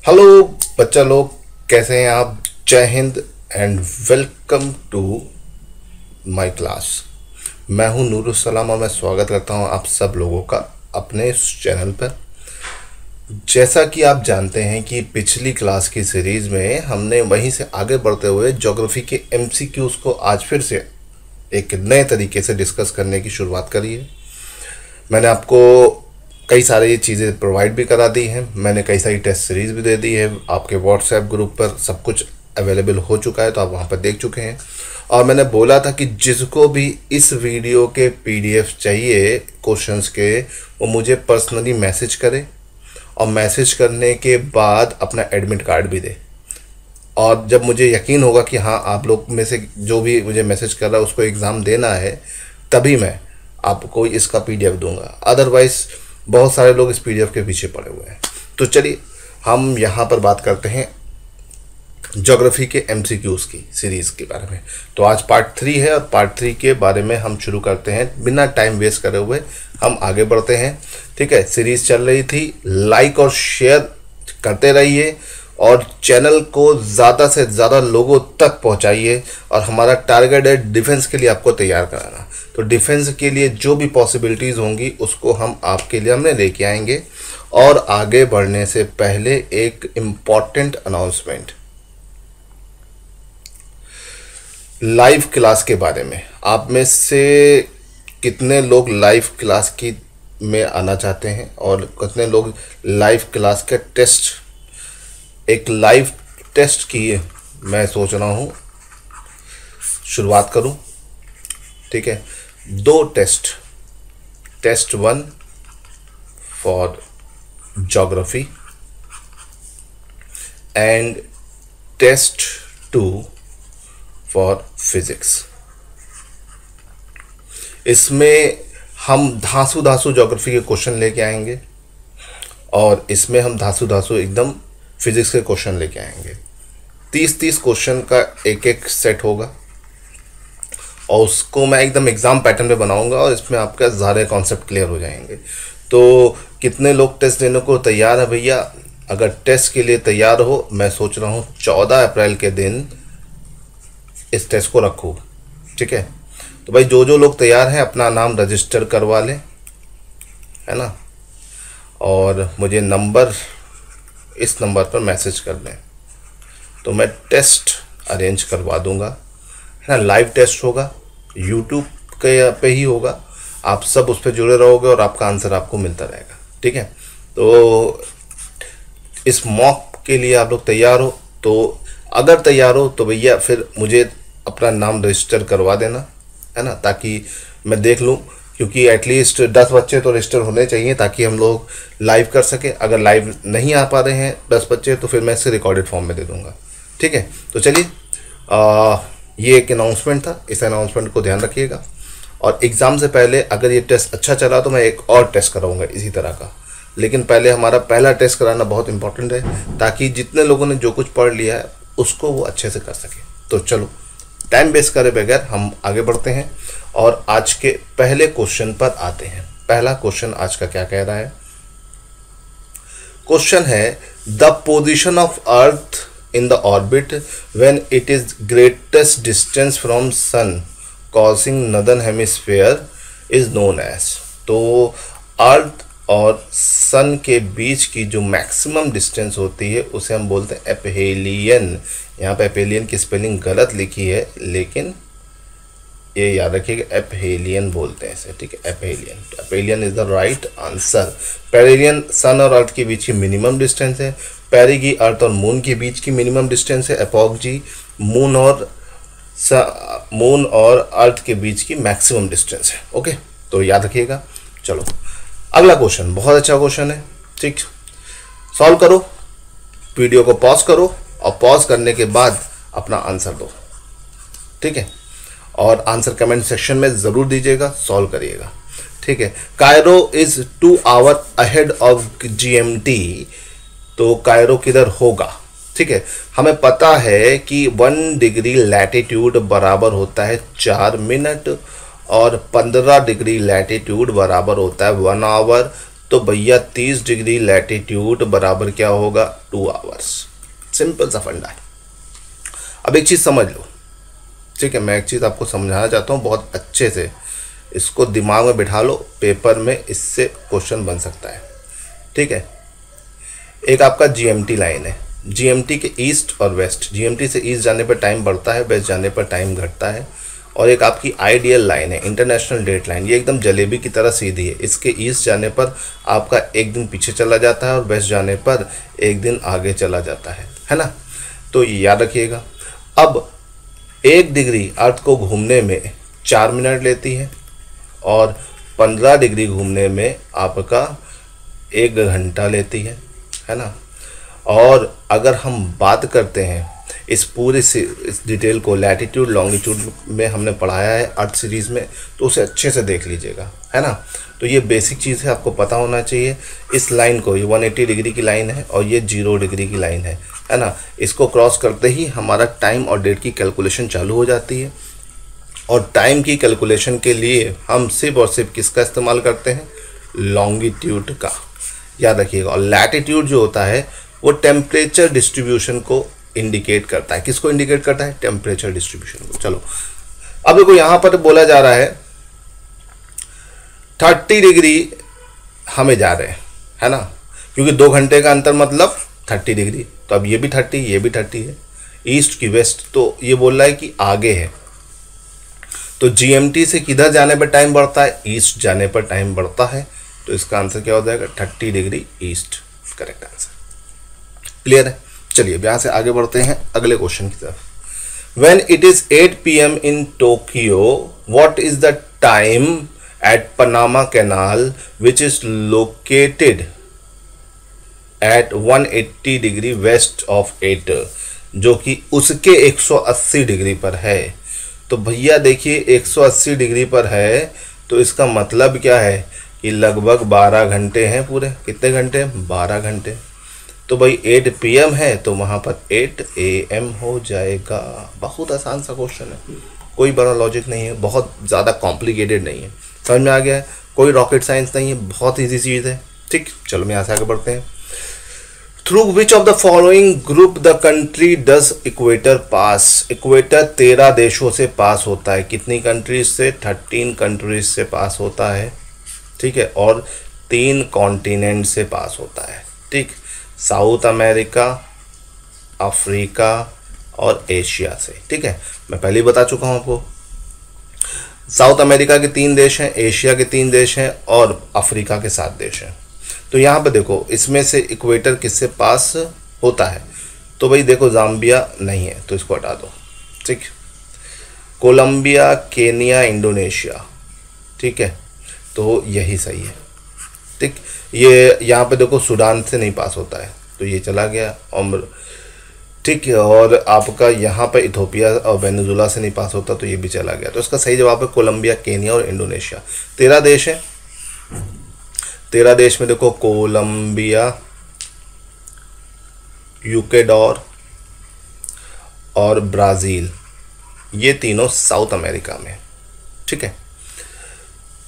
Hello बच्चा लोग, कैसे हैं आप। जय Hind and welcome to my class. मैं हूं नूरुसलाम और मैं स्वागत करता हूं आप सब लोगों का अपने इस चैनल पर। जैसा कि आप जानते हैं कि पिछली क्लास की सीरीज़ में हमने वहीं से आगे बढ़ते हुए ज्योग्राफी के एमसीक्यूज़ को आज फिर से एक नए तरीके से डिस्कस करने की शुरुआत करी है। मैंने आपको कई सारी चीज़ें प्रोवाइड भी करा दी हैं, मैंने कई सारी टेस्ट सीरीज़ भी दे दी है। आपके व्हाट्सएप ग्रुप पर सब कुछ अवेलेबल हो चुका है, तो आप वहाँ पर देख चुके हैं। और मैंने बोला था कि जिसको भी इस वीडियो के पीडीएफ चाहिए क्वेश्चंस के, वो मुझे पर्सनली मैसेज करे और मैसेज करने के बाद अपना एडमिट कार्ड भी दे। और जब मुझे यकीन होगा कि हाँ आप लोग में से जो भी मुझे मैसेज कर रहा है उसको एग्ज़ाम देना है, तभी मैं आपको इसका पीडीएफ दूंगा। अदरवाइज़ बहुत सारे लोग इस पीडीएफ के पीछे पड़े हुए हैं। तो चलिए हम यहाँ पर बात करते हैं ज्योग्राफी के एमसीक्यूज़ की सीरीज़ के बारे में। तो आज पार्ट 3 है और पार्ट 3 के बारे में हम शुरू करते हैं। बिना टाइम वेस्ट करे हुए हम आगे बढ़ते हैं। ठीक है, सीरीज़ चल रही थी, लाइक और शेयर करते रहिए और चैनल को ज़्यादा से ज़्यादा लोगों तक पहुंचाइए। और हमारा टारगेट है डिफेंस के लिए आपको तैयार कराना। तो डिफेंस के लिए जो भी पॉसिबिलिटीज़ होंगी उसको हम आपके लिए हमने लेके आएंगे। और आगे बढ़ने से पहले एक इम्पॉर्टेंट अनाउंसमेंट, लाइव क्लास के बारे में। आप में से कितने लोग लाइव क्लास की में आना चाहते हैं और कितने लोग लाइव क्लास के टेस्ट, एक लाइव टेस्ट की मैं सोच रहा हूँ शुरुआत करूँ। ठीक है, 2 test, test 1 for geography and test 2 for physics. इसमें हम धांसू ज्योग्राफी के क्वेश्चन लेके आएंगे और इसमें हम धांसू एकदम फिजिक्स के क्वेश्चन लेके आएंगे। 30 क्वेश्चन का एक सेट होगा और उसको मैं एकदम एग्ज़ाम पैटर्न में बनाऊंगा और इसमें आपका सारे कॉन्सेप्ट क्लियर हो जाएंगे। तो कितने लोग टेस्ट देने को तैयार है भैया? अगर टेस्ट के लिए तैयार हो, मैं सोच रहा हूँ 14 अप्रैल के दिन इस टेस्ट को रखूँ। ठीक है, तो भाई जो लोग तैयार हैं अपना नाम रजिस्टर करवा लें, है ना, और मुझे इस नंबर पर मैसेज कर दें तो मैं टेस्ट अरेंज करवा दूंगा, है ना। लाइव टेस्ट होगा, यूट्यूब के पे ही होगा, आप सब उस पर जुड़े रहोगे और आपका आंसर आपको मिलता रहेगा। ठीक है, तो इस मॉक के लिए आप लोग तैयार हो? तो अगर तैयार हो तो भैया फिर मुझे अपना नाम रजिस्टर करवा देना, है ना, ताकि मैं देख लूँ, क्योंकि एटलीस्ट 10 बच्चे तो रजिस्टर होने चाहिए ताकि हम लोग लाइव कर सकें। अगर लाइव नहीं आ पा रहे हैं 10 बच्चे तो फिर मैं इसे रिकॉर्डेड फॉर्म में दे दूंगा। ठीक है, तो चलिए ये एक अनाउंसमेंट था, इस अनाउंसमेंट को ध्यान रखिएगा। और एग्ज़ाम से पहले अगर ये टेस्ट अच्छा चला तो मैं एक और टेस्ट कराऊंगा इसी तरह का, लेकिन पहले हमारा पहला टेस्ट कराना बहुत इंपॉर्टेंट है ताकि जितने लोगों ने जो कुछ पढ़ लिया है उसको वो अच्छे से कर सके। तो चलो टाइम वेस्ट करे बगैर हम आगे बढ़ते हैं और आज के पहले क्वेश्चन पर आते हैं। पहला क्वेश्चन आज का क्या कह रहा है? क्वेश्चन है, the position of earth in the orbit when it is greatest distance from sun causing northern hemisphere is known as. तो अर्थ और सन के बीच की जो मैक्सिमम डिस्टेंस होती है उसे हम बोलते हैं एपहेलियन। यहाँ पे एपहेलियन की स्पेलिंग गलत लिखी है, लेकिन ये याद रखिएगा एपहेलियन बोलते हैं इसे। ठीक है, aphelion, aphelion is the right answer. Perihelion sun और अर्थ के बीच की मिनिमम डिस्टेंस है। पेरिगी अर्थ और मून के बीच की मिनिमम डिस्टेंस है। एपोक्जी मून और अर्थ के बीच की मैक्सिमम डिस्टेंस है। ओके, तो याद रखिएगा। चलो अगला क्वेश्चन, बहुत अच्छा क्वेश्चन है। ठीक, सॉल्व करो, वीडियो को पॉज करो और पॉज करने के बाद अपना आंसर दो। ठीक है, और आंसर कमेंट सेक्शन में ज़रूर दीजिएगा, सॉल्व करिएगा। ठीक है, Cairo is 2 hour ahead of GMT। तो कायरो किधर होगा? ठीक है, हमें पता है कि 1 डिग्री लैटिट्यूड बराबर होता है 4 मिनट और 15 डिग्री लैटिट्यूड बराबर होता है 1 आवर। तो भैया 30 डिग्री लैटिट्यूड बराबर क्या होगा 2 आवर्स। सिंपल सा फंडा है। अब एक चीज़ समझ लो, ठीक है, मैं एक चीज़ आपको समझाना चाहता हूँ बहुत अच्छे से, इसको दिमाग में बिठा लो, पेपर में इससे क्वेश्चन बन सकता है। ठीक है, एक आपका जीएमटी लाइन है, जीएमटी के ईस्ट और वेस्ट, जीएमटी से ईस्ट जाने पर टाइम बढ़ता है, वेस्ट जाने पर टाइम घटता है। और एक आपकी आइडियल लाइन है, इंटरनेशनल डेट लाइन, ये एकदम जलेबी की तरह सीधी है। इसके ईस्ट जाने पर आपका एक दिन पीछे चला जाता है और वेस्ट जाने पर एक दिन आगे चला जाता है ना। तो ये याद रखिएगा। अब 1 डिग्री अर्थ को घूमने में 4 मिनट लेती है और 15 डिग्री घूमने में आपका 1 घंटा लेती है ना। और अगर हम बात करते हैं इस पूरे इस डिटेल को लैटिट्यूड लॉन्गिट्यूड में हमने पढ़ाया है अर्थ सीरीज़ में, तो उसे अच्छे से देख लीजिएगा, है ना। तो ये बेसिक चीज़ है, आपको पता होना चाहिए। इस लाइन को, ये 180 डिग्री की लाइन है और ये 0 डिग्री की लाइन है ना। इसको क्रॉस करते ही हमारा टाइम और डेट की कैलकुलेशन चालू हो जाती है। और टाइम की कैलकुलेशन के लिए हम सिर्फ और सिर्फ किसका इस्तेमाल करते हैं, लॉन्गिट्यूड का, याद रखिएगा। और लैटिट्यूड जो होता है वो टेम्परेचर डिस्ट्रीब्यूशन को इंडिकेट करता है। किसको इंडिकेट करता है, टेम्परेचर डिस्ट्रीब्यूशन को। चलो अब देखो यहां पर बोला जा रहा है 30 डिग्री हमें जा रहे हैं, है ना, क्योंकि 2 घंटे का अंतर मतलब 30 डिग्री। तो अब ये भी 30, ये भी 30 है, ईस्ट की वेस्ट, तो ये बोल रहा है कि आगे है। तो जीएमटी से किधर जाने पर टाइम बढ़ता है, ईस्ट जाने पर टाइम बढ़ता है। तो इसका आंसर क्या हो जाएगा, 30 degree east, correct answer. Clear है। चलिए अब यहाँ से आगे बढ़ते हैं अगले क्वेश्चन की तरफ। When it is 8 PM in Tokyo, what is the time at Panama Canal which is located at 180 degree west of 8, जो कि उसके 180 डिग्री पर है। तो भैया देखिए 180 डिग्री पर है, तो इसका मतलब क्या है कि लगभग 12 घंटे हैं पूरे। कितने घंटे, 12 घंटे। तो भाई 8 PM है तो वहाँ पर 8 AM हो जाएगा। बहुत आसान सा क्वेश्चन है, कोई बड़ा लॉजिक नहीं है, बहुत ज़्यादा कॉम्प्लिकेटेड नहीं है, समझ में आ गया है, कोई रॉकेट साइंस नहीं है, बहुत ईजी चीज़ है। ठीक, चलो मैं यहाँ से आगे बढ़ते हैं। Through which of the following group the country does equator pass. Equator 13 देशों से पास होता है। कितनी कंट्रीज से, 13 कंट्रीज से पास होता है। ठीक है, और 3 कॉन्टिनेंट से पास होता है। ठीक, साउथ अमेरिका, अफ्रीका और एशिया से। ठीक है, मैं पहले ही बता चुका हूँ आपको, साउथ अमेरिका के 3 देश हैं, एशिया के 3 देश हैं और अफ्रीका के 7 देश हैं। तो यहाँ पे देखो इसमें से इक्वेटर किससे पास होता है, तो भाई देखो जाम्बिया नहीं है तो इसको हटा दो। ठीक, कोलंबिया, केनिया, इंडोनेशिया, ठीक है, तो यही सही है। ठीक, ये यहाँ पे देखो सूडान से नहीं पास होता है तो ये चला गया। और ठीक है, और आपका यहाँ पे इथोपिया और वेनेजुला से नहीं पास होता तो ये भी चला गया। तो इसका सही जवाब है कोलंबिया, केनिया और इंडोनेशिया। 13 देश है। 13 देश में देखो कोलंबिया, यूकेडोर और ब्राज़ील, ये तीनों साउथ अमेरिका में। ठीक है,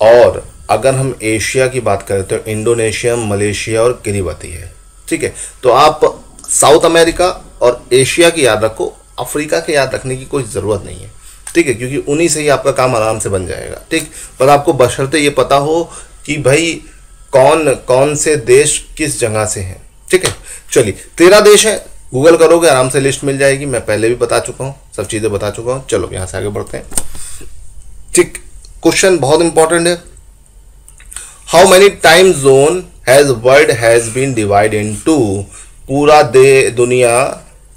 और अगर हम एशिया की बात करें तो इंडोनेशिया, मलेशिया और किरिबती है। ठीक है, तो आप साउथ अमेरिका और एशिया की याद रखो, अफ्रीका के याद रखने की कोई ज़रूरत नहीं है। ठीक है, क्योंकि उन्हीं से ही आपका काम आराम से बन जाएगा। ठीक, पर आपको बशर्ते ये पता हो कि भाई कौन कौन से देश किस जगह से हैं। ठीक है, चलिए 13 देश हैं, गूगल करोगे आराम से लिस्ट मिल जाएगी। मैं पहले भी बता चुका हूँ, सब चीज़ें बता चुका हूँ। चलो यहाँ से आगे बढ़ते हैं। ठीक, क्वेश्चन बहुत इंपॉर्टेंट है। How many time zone has world has been divide into. पूरा दुनिया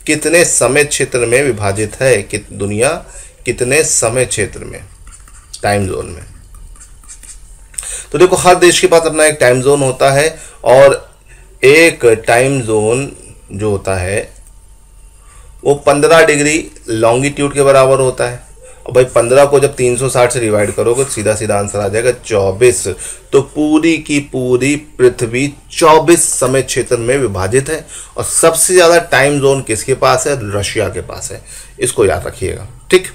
कितने समय क्षेत्र में विभाजित है, दुनिया कितने समय क्षेत्र में, टाइम जोन में। तो देखो हर देश के पास अपना एक टाइम जोन होता है और एक टाइम जोन जो होता है वो 15 डिग्री लॉन्गिट्यूड के बराबर होता है। और भाई 15 को जब 360 से डिवाइड करोगे तो सीधा सीधा आंसर आ जाएगा 24। तो पूरी की पूरी पृथ्वी 24 समय क्षेत्र में विभाजित है। और सबसे ज़्यादा टाइम जोन किसके पास है, रशिया के पास है, इसको याद रखिएगा। ठीक,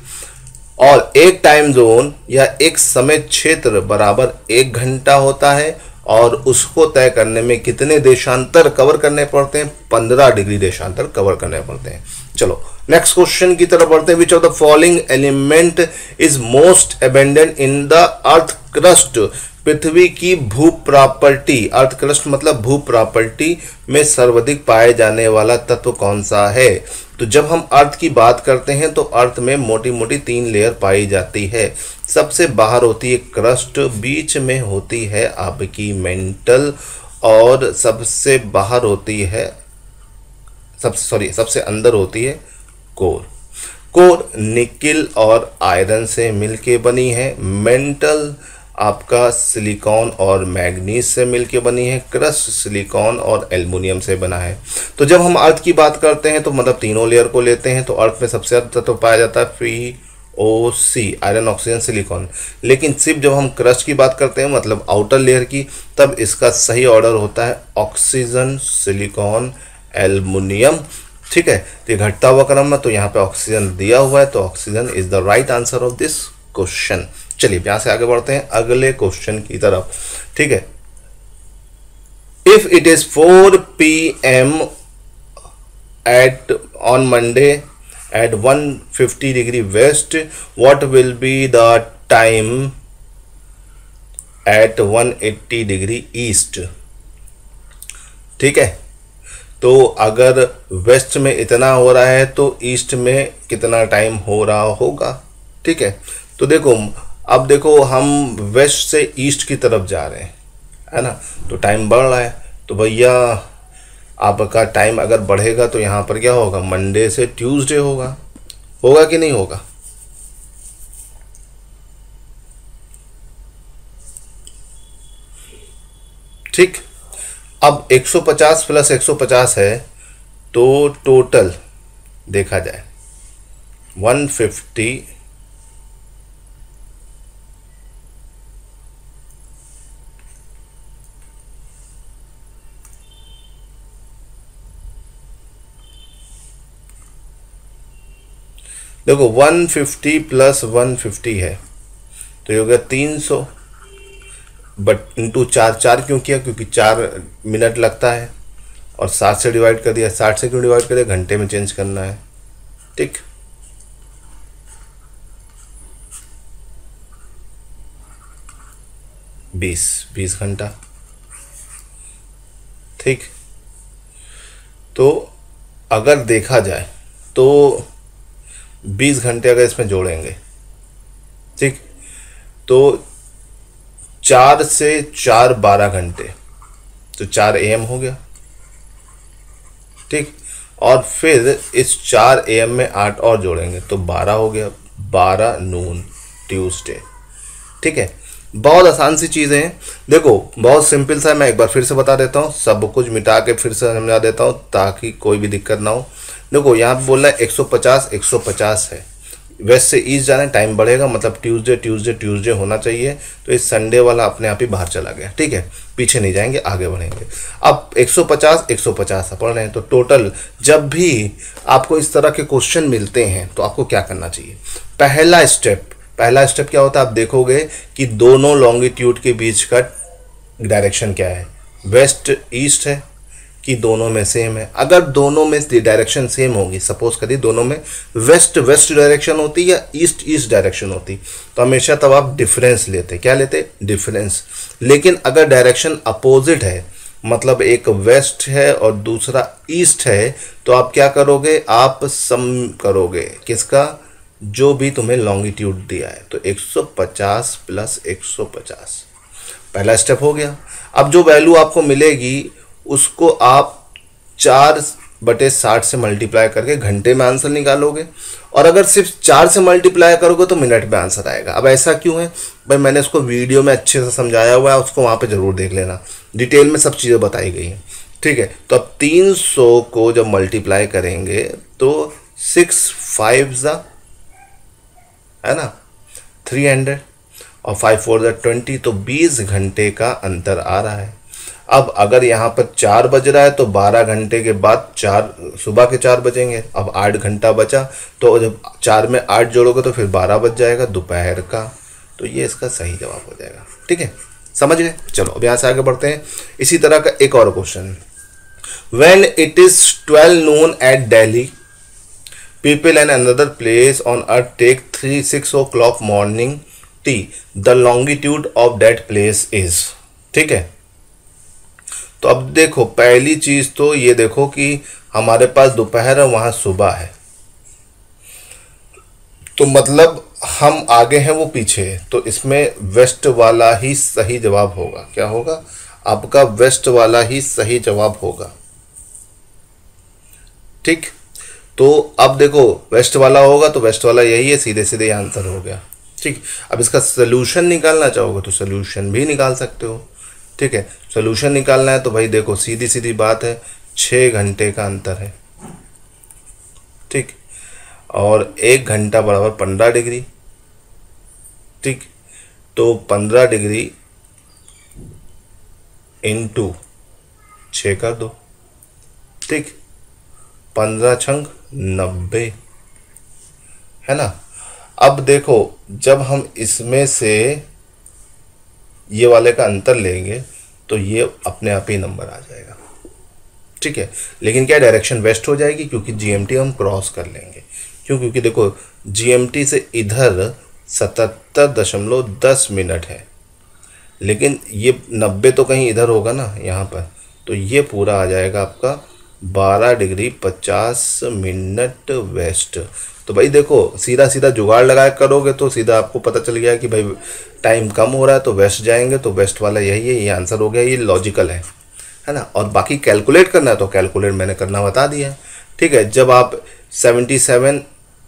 और एक टाइम जोन या एक समय क्षेत्र बराबर 1 घंटा होता है और उसको तय करने में कितने देशांतर कवर करने पड़ते हैं? 15 डिग्री देशांतर कवर करने पड़ते हैं। चलो नेक्स्ट क्वेश्चन की तरफ बढ़ते हैं। Which of the following element is most abundant in the earth crust? पृथ्वी की भू प्रॉपर्टी, अर्थ क्रस्ट मतलब भू प्रॉपर्टी में सर्वाधिक पाए जाने वाला तत्व कौन सा है? तो जब हम अर्थ की बात करते हैं तो अर्थ में मोटी मोटी 3 लेयर पाई जाती है। सबसे बाहर होती है क्रस्ट, बीच में होती है आपकी मेंटल, और सबसे बाहर होती है सबसे अंदर होती है कोर। कोर निकिल और आयरन से मिलके बनी है। मेंटल आपका सिलिकॉन और मैग्नीज से मिलके बनी है। क्रस्ट सिलिकॉन और एल्युमिनियम से बना है। तो जब हम अर्थ की बात करते हैं तो मतलब तीनों लेयर को लेते हैं, तो अर्थ में सबसे ज़्यादा तत्व पाया जाता है FeOC, आयरन ऑक्सीजन सिलिकॉन। लेकिन सिर्फ जब हम क्रस्ट की बात करते हैं मतलब आउटर लेयर की, तब इसका सही ऑर्डर होता है ऑक्सीजन सिलिकॉन एल्युमिनियम। ठीक है, तो ये घटता हुआ क्रम है, तो यहाँ पे ऑक्सीजन दिया हुआ है, तो oxygen is the right answer of this question. चलिए यहाँ से आगे बढ़ते हैं अगले क्वेश्चन की तरफ। ठीक है, if it is 4 PM at on Monday at 150 degree west, what will be the time at 180 degree east? ठीक है, तो अगर वेस्ट में इतना हो रहा है तो ईस्ट में कितना टाइम हो रहा होगा? ठीक है, तो देखो अब देखो हम वेस्ट से ईस्ट की तरफ जा रहे हैं, है ना, तो टाइम बढ़ रहा है। तो भैया आपका टाइम अगर बढ़ेगा तो यहाँ पर क्या होगा? मंडे से ट्यूसडे होगा। होगा कि नहीं होगा? ठीक, अब 150 प्लस 150 है, तो टोटल देखा जाए 150 देखो 150 प्लस 150 है तो ये हो गया 300, बट इंटू 4 क्यों किया? क्योंकि 4 मिनट लगता है, और 60 से डिवाइड कर दिया। 60 से क्यों डिवाइड कर दिया? घंटे में चेंज करना है। ठीक, बीस घंटा। ठीक, तो अगर देखा जाए तो 20 घंटे अगर इसमें जोड़ेंगे, ठीक, तो 4 से 4 12 घंटे, तो 4 AM हो गया। ठीक, और फिर इस 4 AM में 8 और जोड़ेंगे तो 12 हो गया, 12 नून ट्यूसडे। ठीक है, बहुत आसान सी चीज़ें हैं। देखो बहुत सिंपल सा है, मैं एक बार फिर से बता देता हूँ, सब कुछ मिटा के फिर से समझा देता हूँ ताकि कोई भी दिक्कत ना हो। देखो यहाँ पे बोल रहा है 150 है, वेस्ट से ईस्ट जाना है, टाइम बढ़ेगा मतलब ट्यूसडे होना चाहिए, तो इस संडे वाला अपने आप ही बाहर चला गया। ठीक है, पीछे नहीं जाएंगे, आगे बढ़ेंगे। अब 150 पढ़ रहे हैं, तो टोटल जब भी आपको इस तरह के क्वेश्चन मिलते हैं तो आपको क्या करना चाहिए? पहला स्टेप क्या होता है? आप देखोगे कि दोनों लॉन्गिट्यूड के बीच का डायरेक्शन क्या है, वेस्ट ईस्ट है कि दोनों में सेम है। अगर दोनों में डायरेक्शन सेम होगी, सपोज करिए दोनों में वेस्ट डायरेक्शन होती या ईस्ट डायरेक्शन होती, तो हमेशा तब आप डिफरेंस लेते। क्या लेते? डिफरेंस। लेकिन अगर डायरेक्शन अपोजिट है, मतलब एक वेस्ट है और दूसरा ईस्ट है, तो आप क्या करोगे? आप सम करोगे किसका? जो भी तुम्हें लॉन्गिट्यूड दिया है, तो 150 प्लस 150 पहला स्टेप हो गया। अब जो वैल्यू आपको मिलेगी उसको आप 4/60 से मल्टीप्लाई करके घंटे में आंसर निकालोगे, और अगर सिर्फ 4 से मल्टीप्लाई करोगे तो मिनट में आंसर आएगा। अब ऐसा क्यों है भाई? मैंने इसको वीडियो में अच्छे से समझाया हुआ है, उसको वहाँ पे ज़रूर देख लेना, डिटेल में सब चीज़ें बताई गई हैं। ठीक है, तो अब 300 को जब मल्टीप्लाई करेंगे तो 6 5 है ना 300, और 5 4 20, तो 20 घंटे का अंतर आ रहा है। अब अगर यहाँ पर 4 बज रहा है तो 12 घंटे के बाद 4 सुबह के 4 बजेंगे। अब 8 घंटा बचा, तो जब 4 में 8 जोड़ोगे तो फिर 12 बज जाएगा दोपहर का, तो ये इसका सही जवाब हो जाएगा। ठीक है, समझ गए। चलो अब यहाँ से आगे बढ़ते हैं। इसी तरह का एक और question, when it is 12 noon at Delhi, people and another place on earth take 6 o'clock morning tea, the longitude of that place is. ठीक है, तो अब देखो पहली चीज तो ये देखो कि हमारे पास दोपहर है, वहां सुबह है, तो मतलब हम आगे हैं वो पीछे है, तो इसमें वेस्ट वाला ही सही जवाब होगा। क्या होगा आपका? वेस्ट वाला ही सही जवाब होगा। ठीक, तो अब देखो वेस्ट वाला होगा तो वेस्ट वाला यही है, सीधे सीधे आंसर हो गया। ठीक, अब इसका सोल्यूशन निकालना चाहोगे तो सोल्यूशन भी निकाल सकते हो। ठीक है, सोल्यूशन निकालना है तो भाई देखो सीधी सीधी बात है, 6 घंटे का अंतर है। ठीक, और 1 घंटा बराबर 15 डिग्री। ठीक, तो 15 डिग्री इंटू 6 कर दो। ठीक, 15 छंग 90 है ना। अब देखो जब हम इसमें से ये वाले का अंतर लेंगे तो ये अपने आप ही नंबर आ जाएगा। ठीक है, लेकिन क्या डायरेक्शन वेस्ट हो जाएगी क्योंकि जीएमटी हम क्रॉस कर लेंगे। क्यों? क्योंकि देखो जीएमटी से इधर 77.10 मिनट है, लेकिन ये 90 तो कहीं इधर होगा ना यहाँ पर, तो ये पूरा आ जाएगा आपका 12 डिग्री 50 मिनट वेस्ट। तो भाई देखो सीधा सीधा जुगाड़ लगा करोगे तो सीधा आपको पता चल गया कि भाई टाइम कम हो रहा है तो वेस्ट जाएंगे, तो वेस्ट वाला यही है, ये आंसर हो गया। ये लॉजिकल है ना। और बाकी कैलकुलेट करना है तो कैलकुलेट मैंने करना बता दिया। ठीक है, जब आप 77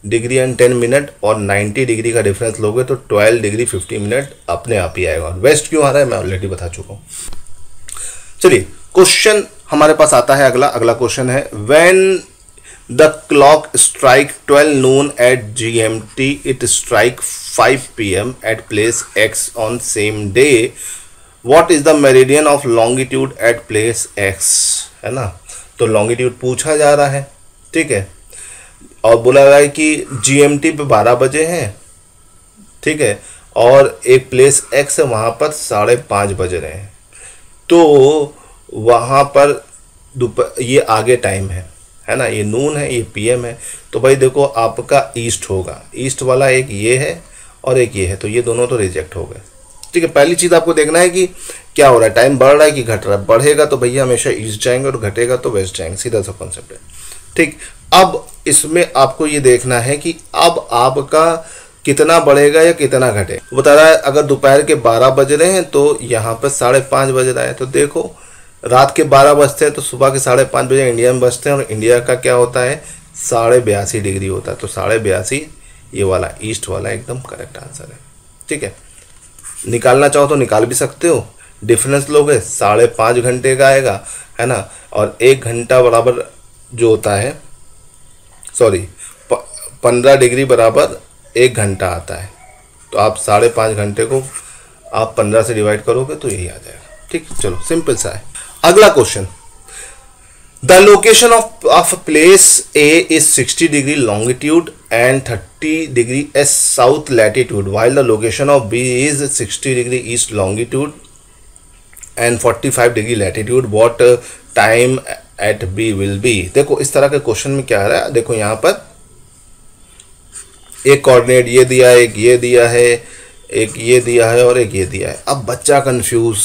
डिग्री एंड 10 मिनट और 90 डिग्री का डिफरेंस लोगे तो 12 डिग्री 50 मिनट अपने आप ही आएगा। वेस्ट क्यों आ रहा है मैं ऑलरेडी बता चुका हूँ। चलिए क्वेश्चन हमारे पास आता है अगला क्वेश्चन है, when the clock strike 12 noon at GMT, it strike 5 PM at place X on same day, what is the meridian of longitude at place X, है ना। तो लॉन्गिट्यूड पूछा जा रहा है। ठीक है, और बोला रहा है कि GMT पे 12 बजे हैं। ठीक है, और एक प्लेस X है वहाँ पर 5:30 बज रहे हैं, तो वहाँ पर ये आगे टाइम है ना, ये नून है, ये PM है। तो भाई देखो आपका ईस्ट होगा, ईस्ट वाला एक ये है और एक ये है, तो ये दोनों तो रिजेक्ट हो गए। ठीक है, पहली चीज़ आपको देखना है कि क्या हो रहा है, टाइम बढ़ रहा है कि घट रहा है। बढ़ेगा तो भैया हमेशा ईस्ट जाएंगे और घटेगा तो वेस्ट जाएंगे, सीधा सा कॉन्सेप्ट है। ठीक, अब इसमें आपको ये देखना है कि अब आपका कितना बढ़ेगा या कितना घटेगा। बता रहा है अगर दोपहर के 12 बज रहे हैं तो यहाँ पर 5:30 बज रहा है, तो देखो रात के 12 बजते हैं तो सुबह के 5:30 बजे इंडिया में बजते हैं, और इंडिया का क्या होता है 82.5 डिग्री होता है, तो 82.5 ये वाला ईस्ट वाला एकदम करेक्ट आंसर है। ठीक है, निकालना चाहो तो निकाल भी सकते हो, डिफरेंस लोगे 5.5 घंटे का आएगा, है ना, और 1 घंटा बराबर जो होता है 15 डिग्री बराबर 1 घंटा आता है, तो आप 5.5 घंटे को आप 15 से डिवाइड करोगे तो यही आ जाएगा। ठीक, चलो सिंपल सा है। अगला question, the location of place A is 60 degree longitude and 30 degree S south latitude, while the location of B is 60 degree east longitude and 45 degree latitude, what time at B will be। देखो इस तरह के question में क्या आ रहा है, देखो यहाँ पर एक कोऑर्डिनेट ये दिया है, एक ये दिया है, एक ये दिया है और एक ये दिया है। अब बच्चा कंफ्यूज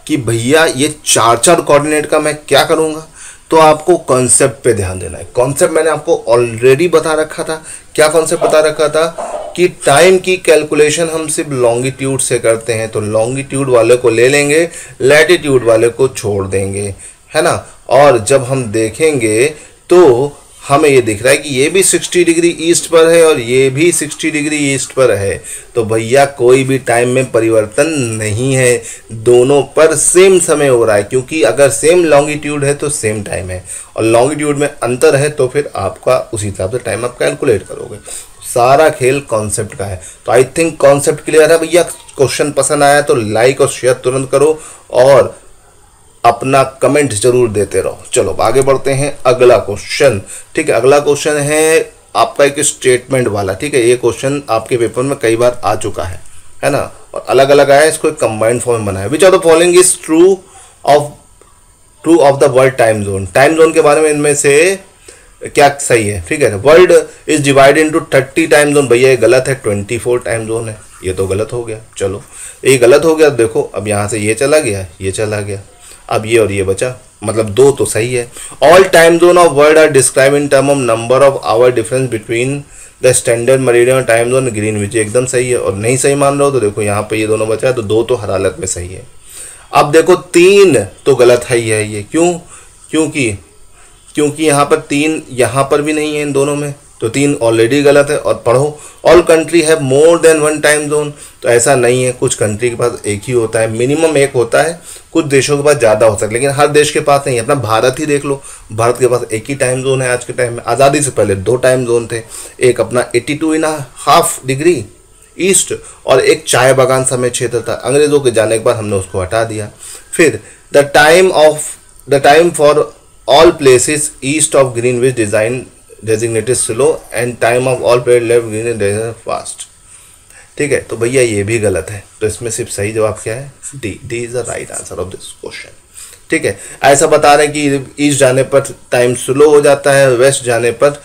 कि भैया ये 4 कोऑर्डिनेट का मैं क्या करूँगा, तो आपको कॉन्सेप्ट पे ध्यान देना है। कॉन्सेप्ट मैंने आपको ऑलरेडी बता रखा था। क्या कॉन्सेप्ट बता रखा था कि टाइम की कैलकुलेशन हम सिर्फ लॉन्गिट्यूड से करते हैं, तो लॉन्गिट्यूड वाले को ले लेंगे, लैटिट्यूड वाले को छोड़ देंगे, है ना। और जब हम देखेंगे तो हमें ये दिख रहा है कि ये भी 60 डिग्री ईस्ट पर है और ये भी 60 डिग्री ईस्ट पर है, तो भैया कोई भी टाइम में परिवर्तन नहीं है, दोनों पर सेम समय हो रहा है, क्योंकि अगर सेम लॉन्गिट्यूड है तो सेम टाइम है, और लॉन्गिट्यूड में अंतर है तो फिर आपका उसी हिसाब से टाइम आप कैलकुलेट करोगे। सारा खेल कॉन्सेप्ट का है। तो आई थिंक कॉन्सेप्ट क्लियर है भैया। क्वेश्चन पसंद आया तो लाइक और शेयर तुरंत करो और अपना कमेंट जरूर देते रहो। चलो आगे बढ़ते हैं, अगला क्वेश्चन। ठीक है, अगला क्वेश्चन है आपका एक स्टेटमेंट वाला। ठीक है, ये क्वेश्चन आपके पेपर में कई बार आ चुका है है ना, और अलग अलग आया, इसको एक कंबाइंड फॉर्म में बनाया। विच of the following is true of the world time zone. Time zone के बारे में इनमें से क्या सही है, ठीक है। World is divided into 30 time zone, भैया ये गलत है, 24 टाइम जोन है, ये तो गलत हो गया। चलो ये गलत हो गया, देखो अब यहाँ से ये चला गया, ये चला गया, अब ये और ये बचा, मतलब 2 तो सही है। All time zone of world are describe in term of number of hour difference between the standard meridian और टाइम जोन ग्रीनविच, एकदम सही है। और नहीं सही मान रहे हो तो देखो यहाँ पे ये दोनों बचा है, तो 2 तो हर हालत में सही है। अब देखो 3 तो गलत है ये, क्यों? क्योंकि यहाँ पर 3 यहाँ पर भी नहीं है इन दोनों में, तो 3 ऑलरेडी गलत है। और पढ़ो, all country have more than 1 time zone, तो ऐसा नहीं है, कुछ कंट्री के पास एक ही होता है, मिनिमम एक होता है, कुछ देशों के पास ज़्यादा हो सकता है, लेकिन हर देश के पास नहीं है। अपना भारत ही देख लो, भारत के पास एक ही टाइम जोन है आज के टाइम में। आज़ादी से पहले 2 टाइम जोन थे, एक अपना 82.5 डिग्री ईस्ट और एक चाय बागान समय क्षेत्र था। अंग्रेज़ों के जाने के बाद हमने उसको हटा दिया। फिर the time for all places east of Greenwich designated slow and time of all places left Greenwich designated fast। ठीक है, तो भैया ये भी गलत है, तो इसमें सिर्फ सही जवाब क्या है? D is the right answer of this question. ठीक है, ऐसा बता रहे हैं कि ईस्ट जाने पर टाइम स्लो हो जाता है, वेस्ट जाने पर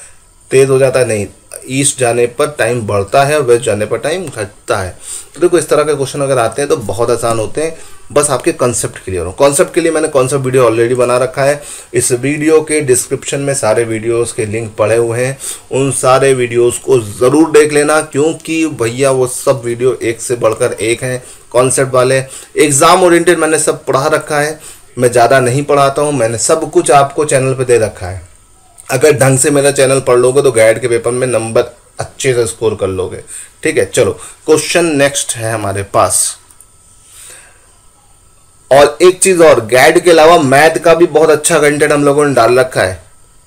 तेज हो जाता है, नहीं, ईस्ट जाने पर टाइम बढ़ता है और वेस्ट जाने पर टाइम घटता है। तो देखो इस तरह के क्वेश्चन अगर आते हैं तो बहुत आसान होते हैं, बस आपके कॉन्सेप्ट क्लियर हो। कॉन्सेप्ट के लिए मैंने कॉन्सेप्ट वीडियो ऑलरेडी बना रखा है, इस वीडियो के डिस्क्रिप्शन में सारे वीडियोस के लिंक पड़े हुए हैं, उन सारे वीडियोस को ज़रूर देख लेना, क्योंकि भैया वो सब वीडियो एक से बढ़कर एक हैं, कॉन्सेप्ट वाले, एग्ज़ाम ओरिएंटेड मैंने सब पढ़ा रखा है। मैं ज़्यादा नहीं पढ़ाता हूँ, मैंने सब कुछ आपको चैनल पर दे रखा है। अगर ढंग से मेरा चैनल पढ़ लोगे तो गाइड के पेपर में नंबर अच्छे से स्कोर कर लोगे। ठीक है, चलो क्वेश्चन नेक्स्ट है हमारे पास। और एक चीज और, गाइड के अलावा मैथ का भी बहुत अच्छा कंटेंट हम लोगों ने डाल रखा है,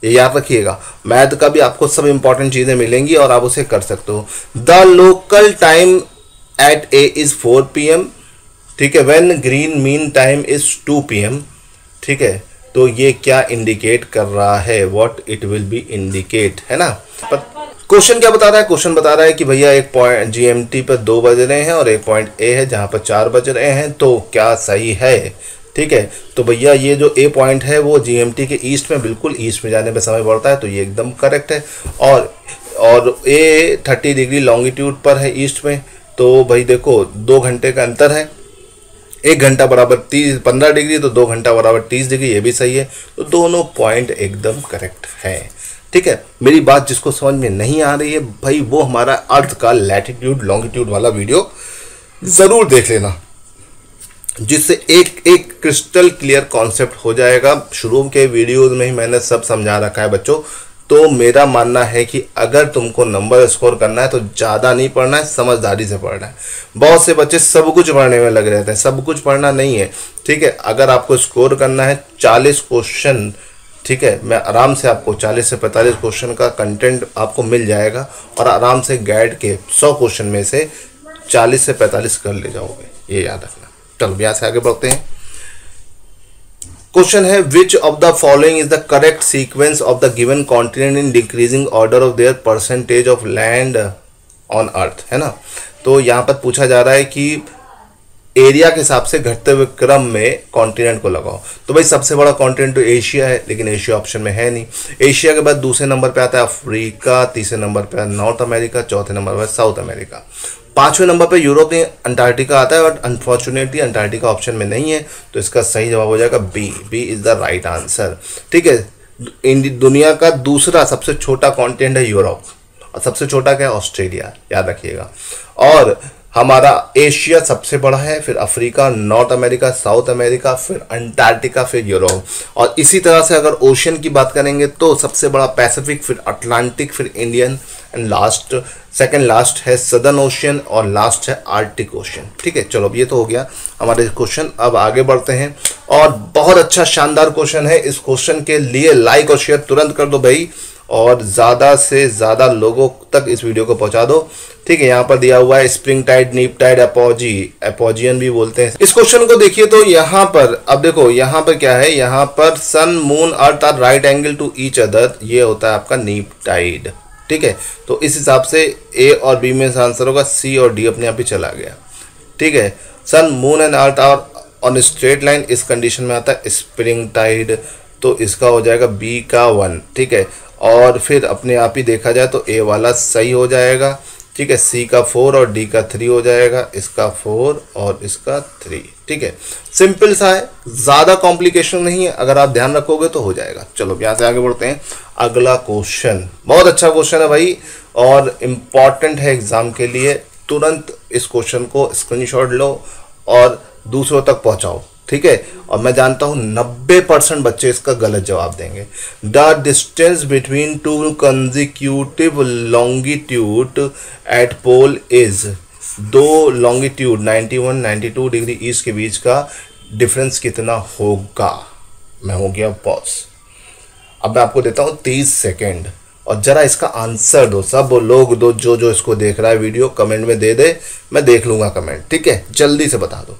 ये याद रखिएगा। मैथ का भी आपको सब इंपॉर्टेंट चीजें मिलेंगी और आप उसे कर सकते हो। The local time at A is 4 PM, ठीक है, when green mean time is 2 PM। ठीक है, तो ये क्या इंडिकेट कर रहा है, what it will be indicate, है ना। क्वेश्चन क्या बता रहा है? क्वेश्चन बता रहा है कि भैया एक पॉइंट GMT पर 2 बज रहे हैं और एक पॉइंट A है जहां पर 4 बज रहे हैं, तो क्या सही है? ठीक है, तो भैया ये जो A पॉइंट है वो GMT के ईस्ट में, बिल्कुल ईस्ट में जाने में समय बढ़ता है, तो ये एकदम करेक्ट है। और A 30 डिग्री लॉन्गिट्यूड पर है ईस्ट में, तो भाई देखो 2 घंटे का अंतर है, 1 घंटा बराबर 15 डिग्री, तो 2 घंटा बराबर 30 डिग्री, ये भी सही है। तो दोनों पॉइंट एकदम करेक्ट है। ठीक है, मेरी बात जिसको समझ में नहीं आ रही है भाई, वो हमारा अर्थ का लैटिट्यूड लॉन्गिट्यूड वाला वीडियो ज़रूर देख लेना, जिससे एक एक क्रिस्टल क्लियर कॉन्सेप्ट हो जाएगा। शुरू के वीडियोज़ में ही मैंने सब समझा रखा है बच्चों। तो मेरा मानना है कि अगर तुमको नंबर स्कोर करना है तो ज़्यादा नहीं पढ़ना है, समझदारी से पढ़ना है। बहुत से बच्चे सब कुछ पढ़ने में लगे रहते हैं, सब कुछ पढ़ना नहीं है। ठीक है, अगर आपको स्कोर करना है 40 क्वेश्चन, ठीक है, मैं आराम से आपको 40 से 45 क्वेश्चन का कंटेंट आपको मिल जाएगा और आराम से गाइड के 100 क्वेश्चन में से 40 से 45 कर ले जाओगे, ये याद रखना। चलो यहाँ से आगे बढ़ते हैं। क्वेश्चन है, विच of the following is the correct sequence of the given continent in decreasing order of their percentage of land on earth, है ना। तो यहाँ पर पूछा जा रहा है कि एरिया के हिसाब से घटते हुए क्रम में कॉन्टिनेंट को लगाओ। तो भाई सबसे बड़ा कॉन्टिनेंट तो एशिया है, लेकिन एशिया ऑप्शन में है नहीं। एशिया के बाद दूसरे नंबर पे आता है अफ्रीका, तीसरे नंबर पे नॉर्थ अमेरिका, चौथे नंबर पर साउथ अमेरिका, 5वें नंबर पे यूरोप या अंटार्कटिका आता है, और अनफॉर्चुनेटली अंटार्कटिका ऑप्शन में नहीं है, तो इसका सही जवाब हो जाएगा B is the right answer. ठीक है, दुनिया का दूसरा सबसे छोटा कॉन्टिनेंट है यूरोप, और सबसे छोटा क्या है? ऑस्ट्रेलिया, याद रखिएगा। और हमारा एशिया सबसे बड़ा है, फिर Africa, north America, south America, फिर अंटार्कटिका, फिर यूरोप। और इसी तरह से अगर ओशियन की बात करेंगे तो सबसे बड़ा पैसिफिक, फिर अटलांटिक, फिर Indian, and last second last है सदर्न ओशियन, और लास्ट है आर्कटिक ओशियन। ठीक है, चलो अब ये तो हो गया हमारे क्वेश्चन। अब आगे बढ़ते हैं, और बहुत अच्छा शानदार क्वेश्चन है। इस क्वेश्चन के लिए लाइक और शेयर तुरंत कर दो भाई, और ज़्यादा से ज़्यादा लोगों तक इस वीडियो को पहुंचा दो। ठीक है, यहाँ पर दिया हुआ है स्प्रिंग टाइड, नीप टाइड, एपोजियन भी बोलते हैं। इस क्वेश्चन को देखिए तो यहाँ पर, अब देखो यहाँ पर क्या है, यहाँ पर sun moon earth are right angle to each other, ये होता है आपका नीप टाइड। ठीक है, तो इस हिसाब से ए और बी में आंसर होगा, सी और डी अपने आप ही चला गया। ठीक है। Sun moon and earth are on straight line, इस कंडीशन में आता है स्प्रिंग टाइड, तो इसका हो जाएगा बी का 1, ठीक है। और फिर अपने आप ही देखा जाए तो ए वाला सही हो जाएगा, ठीक है। सी का 4 और डी का 3 हो जाएगा, इसका 4 और इसका 3, ठीक है। सिंपल सा है, ज़्यादा कॉम्प्लिकेशन नहीं है, अगर आप ध्यान रखोगे तो हो जाएगा। चलो यहाँ से आगे बढ़ते हैं। अगला क्वेश्चन बहुत अच्छा क्वेश्चन है भाई, और इम्पॉर्टेंट है एग्जाम के लिए। तुरंत इस क्वेश्चन को स्क्रीनशॉट लो और दूसरों तक पहुंचाओ, ठीक है। और मैं जानता हूं 90% बच्चे इसका गलत जवाब देंगे। The distance between two consecutive longitude at pole is, दो लॉन्गिट्यूड 91 92 डिग्री ईस्ट के बीच का डिफरेंस कितना होगा। मैं हो गया पॉज। अब मैं आपको देता हूं 30 सेकेंड और जरा इसका आंसर दो। सब लोग दो, जो इसको देख रहा है वीडियो कमेंट में दे दे, मैं देख लूंगा कमेंट, ठीक है। जल्दी से बता दो।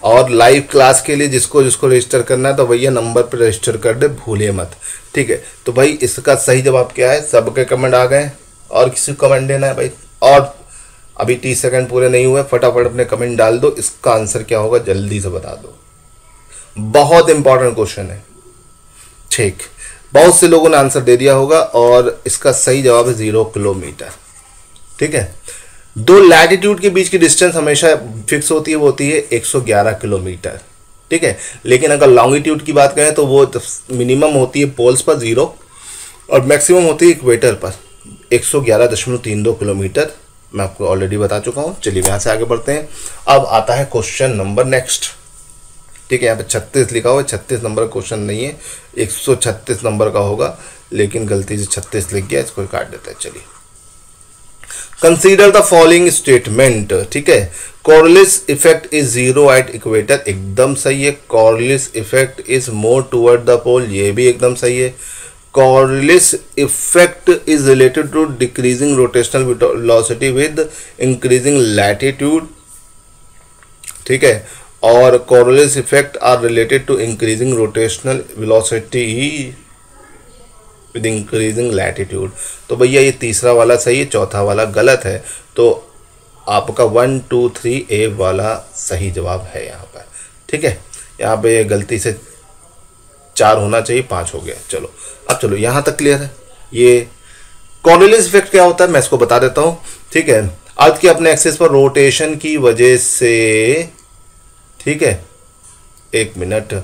और लाइव क्लास के लिए जिसको जिसको रजिस्टर करना है तो भैया नंबर पर रजिस्टर कर दे, भूलिए मत, ठीक है। तो भाई इसका सही जवाब क्या है, सबके कमेंट आ गए और किसी को कमेंट देना है भाई। और अभी 30 सेकंड पूरे नहीं हुए, फटाफट अपने कमेंट डाल दो। इसका आंसर क्या होगा जल्दी से बता दो, बहुत इंपॉर्टेंट क्वेश्चन है, ठीक। बहुत से लोगों ने आंसर दे दिया होगा और इसका सही जवाब है 0 किलोमीटर, ठीक है। दो लैटिट्यूड के बीच की डिस्टेंस हमेशा फिक्स होती है, वो होती है 111 किलोमीटर, ठीक है। लेकिन अगर लॉन्गिट्यूड की बात करें तो वो मिनिमम होती है पोल्स पर 0 और मैक्सिमम होती है इक्वेटर पर 111.32 किलोमीटर। मैं आपको ऑलरेडी बता चुका हूँ। चलिए यहाँ से आगे बढ़ते हैं। अब आता है क्वेश्चन नंबर नेक्स्ट, ठीक है। यहाँ पे 36 लिखा हुआ है, 36 नंबर का क्वेश्चन नहीं है, 136 नंबर का होगा, लेकिन गलती से 36 लिख गया, इसको काट देता है। चलिए, कंसीडर द फॉलोइंग स्टेटमेंट, ठीक है। Coriolis effect is 0 at equator, एकदम सही है। Coriolis effect is more toward the pole, ये भी एकदम सही है। Coriolis effect is related to decreasing rotational velocity with increasing latitude, ठीक है। और Coriolis effect are related to increasing rotational velocity with increasing latitude. तो भैया ये तीसरा वाला सही है, चौथा वाला गलत है। तो आपका 1 2 3 ए वाला सही जवाब है यहाँ पर, ठीक है। यहाँ पे गलती से 4 होना चाहिए, 5 हो गया। चलो अब चलो यहाँ तक क्लियर है। ये कॉर्लिस इफेक्ट क्या होता है मैं इसको बता देता हूँ, ठीक है। अर्थ के अपने एक्सिस पर रोटेशन की वजह से, ठीक है, 1 मिनट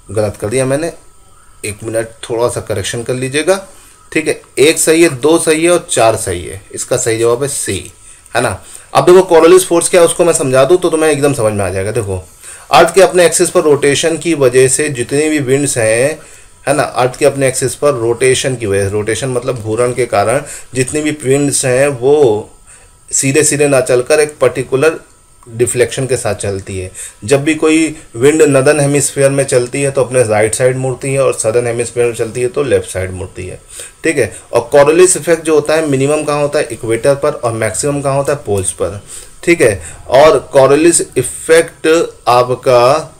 गलत कर दिया मैंने, 1 मिनट थोड़ा सा करेक्शन कर लीजिएगा, ठीक है। 1 सही है, 2 सही है और 4 सही है। इसका सही जवाब है सी, है ना। अब देखो कॉर्लिस फोर्स क्या है उसको मैं समझा दूं तो तुम्हें एकदम समझ में आ जाएगा। देखो अर्थ के अपने एक्सिस पर रोटेशन की वजह से जितने भी विंड्स हैं, है ना, अर्थ के अपने एक्सिस पर रोटेशन की वजह से, रोटेशन मतलब घूर्णन के कारण जितने भी विंड्स हैं वो सीधे सीधे ना चलकर एक पर्टिकुलर डिफ्लेक्शन के साथ चलती है। जब भी कोई विंड नदर्न हेमिस्फीयर में चलती है तो अपने राइट साइड मुड़ती है और सदर्न हेमिस्फीयर में चलती है तो लेफ्ट साइड मुड़ती है, ठीक है। और कॉर्लिस इफेक्ट जो होता है मिनिमम कहाँ होता है, इक्वेटर पर, और मैक्सिमम कहाँ होता है, पोल्स पर, ठीक है। और कॉर्लिस इफेक्ट आपका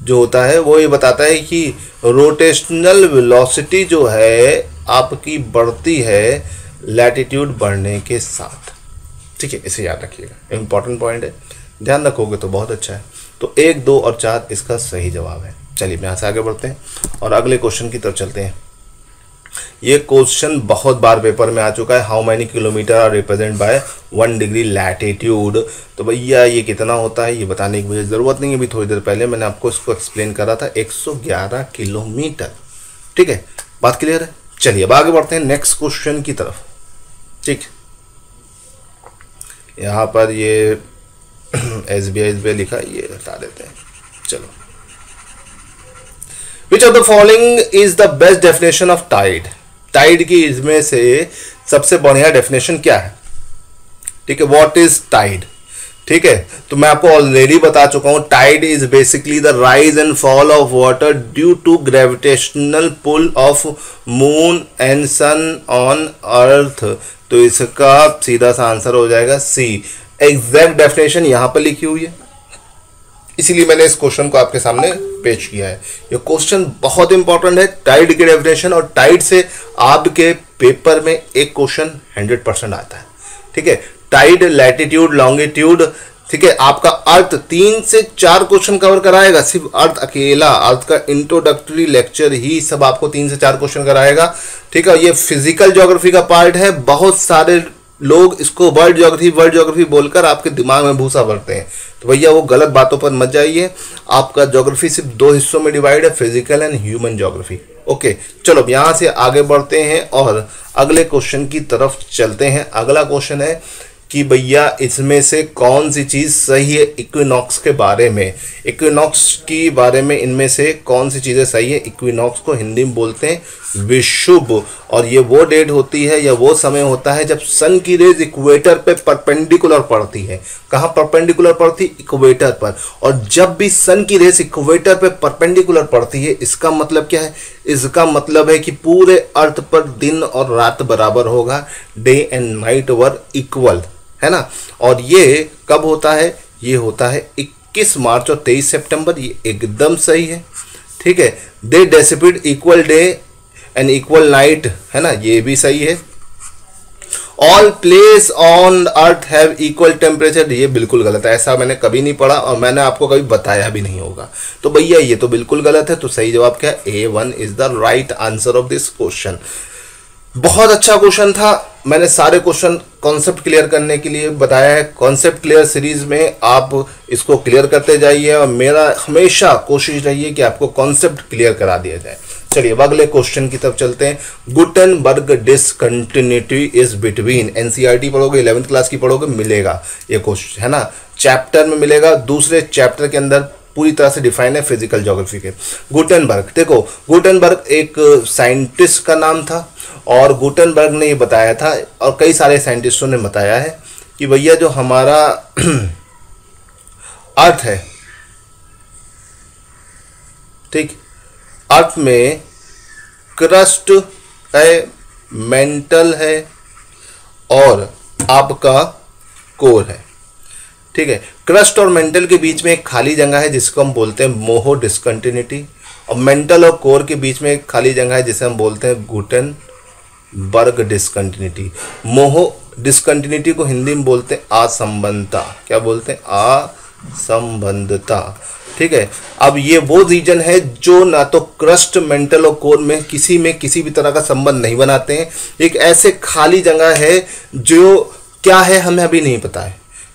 जो होता है वो ये बताता है कि रोटेशनल वेलोसिटी जो है आपकी बढ़ती है लैटिट्यूड बढ़ने के साथ, ठीक है। इसे याद रखिएगा, इंपॉर्टेंट पॉइंट है, ध्यान रखोगे तो बहुत अच्छा है। तो 1 2 और 4 इसका सही जवाब है। चलिए यहाँ से आगे बढ़ते हैं और अगले क्वेश्चन की तरफ चलते हैं। ये क्वेश्चन बहुत बार पेपर में आ चुका है। How many kilometre are represent by 1 degree latitude. तो भैया ये कितना होता है ये बताने की मुझे ज़रूरत नहीं है, अभी थोड़ी देर पहले मैंने आपको इसको एक्सप्लेन करा था, 111 किलोमीटर, ठीक है। बात क्लियर है। चलिए अब आगे बढ़ते हैं नेक्स्ट क्वेश्चन की तरफ, ठीक। यहाँ पर ये SBI लिखा है, ये हटा देते हैं। चलो, which of the following is the best definition of tide. Tide की इसमें से सबसे बढ़िया डेफिनेशन क्या है, ठीक है। व्हाट इज टाइड, ठीक है। तो मैं आपको ऑलरेडी बता चुका हूं, tide is basically the rise and fall of water due to gravitational pull of moon and sun on earth. तो इसका सीधा सा आंसर हो जाएगा सी। एग्जैक्ट डेफिनेशन यहां पर लिखी हुई है, इसीलिए मैंने इस क्वेश्चन को आपके सामने पेश किया है। ये क्वेश्चन बहुत इंपॉर्टेंट है, टाइड की डेफिनेशन, और टाइड से आपके पेपर में एक क्वेश्चन 100% आता है। ठीक है, टाइड, लैटिट्यूड, लॉन्गिट्यूड, ठीक है, आपका अर्थ 3 से 4 क्वेश्चन कवर कराएगा, सिर्फ अर्थ अकेला, अर्थ का इंट्रोडक्टरी लेक्चर ही सब आपको 3 से 4 क्वेश्चन कराएगा। ठीक है, ये फिजिकल ज्योग्राफी का पार्ट है। बहुत सारे लोग इसको वर्ल्ड ज्योग्राफी बोलकर आपके दिमाग में भूसा भरते हैं, तो भैया वो गलत बातों पर मत जाइए। आपका ज्योग्राफी सिर्फ 2 हिस्सों में डिवाइड है, physical and human geography. Okay, चलो यहाँ से आगे बढ़ते हैं और अगले क्वेश्चन की तरफ चलते हैं। अगला क्वेश्चन है कि भैया इसमें से कौन सी चीज़ सही है इक्विनॉक्स के बारे में, इक्विनॉक्स की बारे में इनमें से कौन सी चीज़ें सही है। इक्विनॉक्स को हिंदी में बोलते हैं विषुब, और ये वो डेट होती है या वो समय होता है जब सन की रेज इक्वेटर पे परपेंडिकुलर पड़ती है। कहाँ परपेंडिकुलर पड़ती? इक्वेटर पर। और जब भी सन की रेज इक्वेटर पे परपेंडिकुलर पड़ती है, इसका मतलब क्या है? इसका मतलब है कि पूरे अर्थ पर दिन और रात बराबर होगा, day and night were equal, है ना। और ये कब होता है? ये होता है 21 मार्च और 23 सितंबर, ये एकदम सही है। ठीक है, दे डेसिपिड equal day and equal night, है ना, ये भी सही है। All place on earth have equal temperature, ये बिल्कुल गलत है, ऐसा मैंने कभी नहीं पढ़ा और मैंने आपको कभी बताया भी नहीं होगा। तो भैया ये तो बिल्कुल गलत है। तो सही जवाब क्या है? A1 is the right answer of this question. बहुत अच्छा क्वेश्चन था। मैंने सारे क्वेश्चन कॉन्सेप्ट क्लियर करने के लिए बताया है। कॉन्सेप्ट क्लियर सीरीज में आप इसको क्लियर करते जाइए और मेरा हमेशा कोशिश रही है कि आपको कॉन्सेप्ट क्लियर करा दिया जाए। चलिए अब अगले क्वेश्चन की तरफ चलते हैं। Gutenberg discontinuity is between, NCERT पढ़ोगे, 11th क्लास की पढ़ोगे, मिलेगा ये क्वेश्चन, है ना, चैप्टर में मिलेगा। दूसरे चैप्टर के अंदर पूरी तरह से डिफाइन है फिजिकल ज्योग्राफी के। गुटेनबर्ग, देखो गुटेनबर्ग एक साइंटिस्ट का नाम था और गुटेनबर्ग ने ये बताया था और कई सारे साइंटिस्टों ने बताया है कि भैया जो हमारा अर्थ है, ठीक, अर्थ में क्रस्ट है, मेंटल है और आपका कोर है। ठीक है, क्रस्ट और मेंटल के बीच में एक खाली जगह है जिसको हम बोलते हैं मोहो डिसकंटिन्यूटी, और मेंटल और कोर के बीच में एक खाली जगह है जिसे हम बोलते हैं गुटेनबर्ग डिसकंटिन्यूटी। मोहो डिसकंटिन्यूटी को हिंदी में बोलते हैं असंबंधता। क्या बोलते हैं? असंबंधता। ठीक है, अब ये वो रीजन है जो ना तो क्रस्ट, मेंटल और कोर में किसी भी तरह का संबंध नहीं बनाते हैं। एक ऐसे खाली जगह है जो क्या है हमें अभी नहीं पता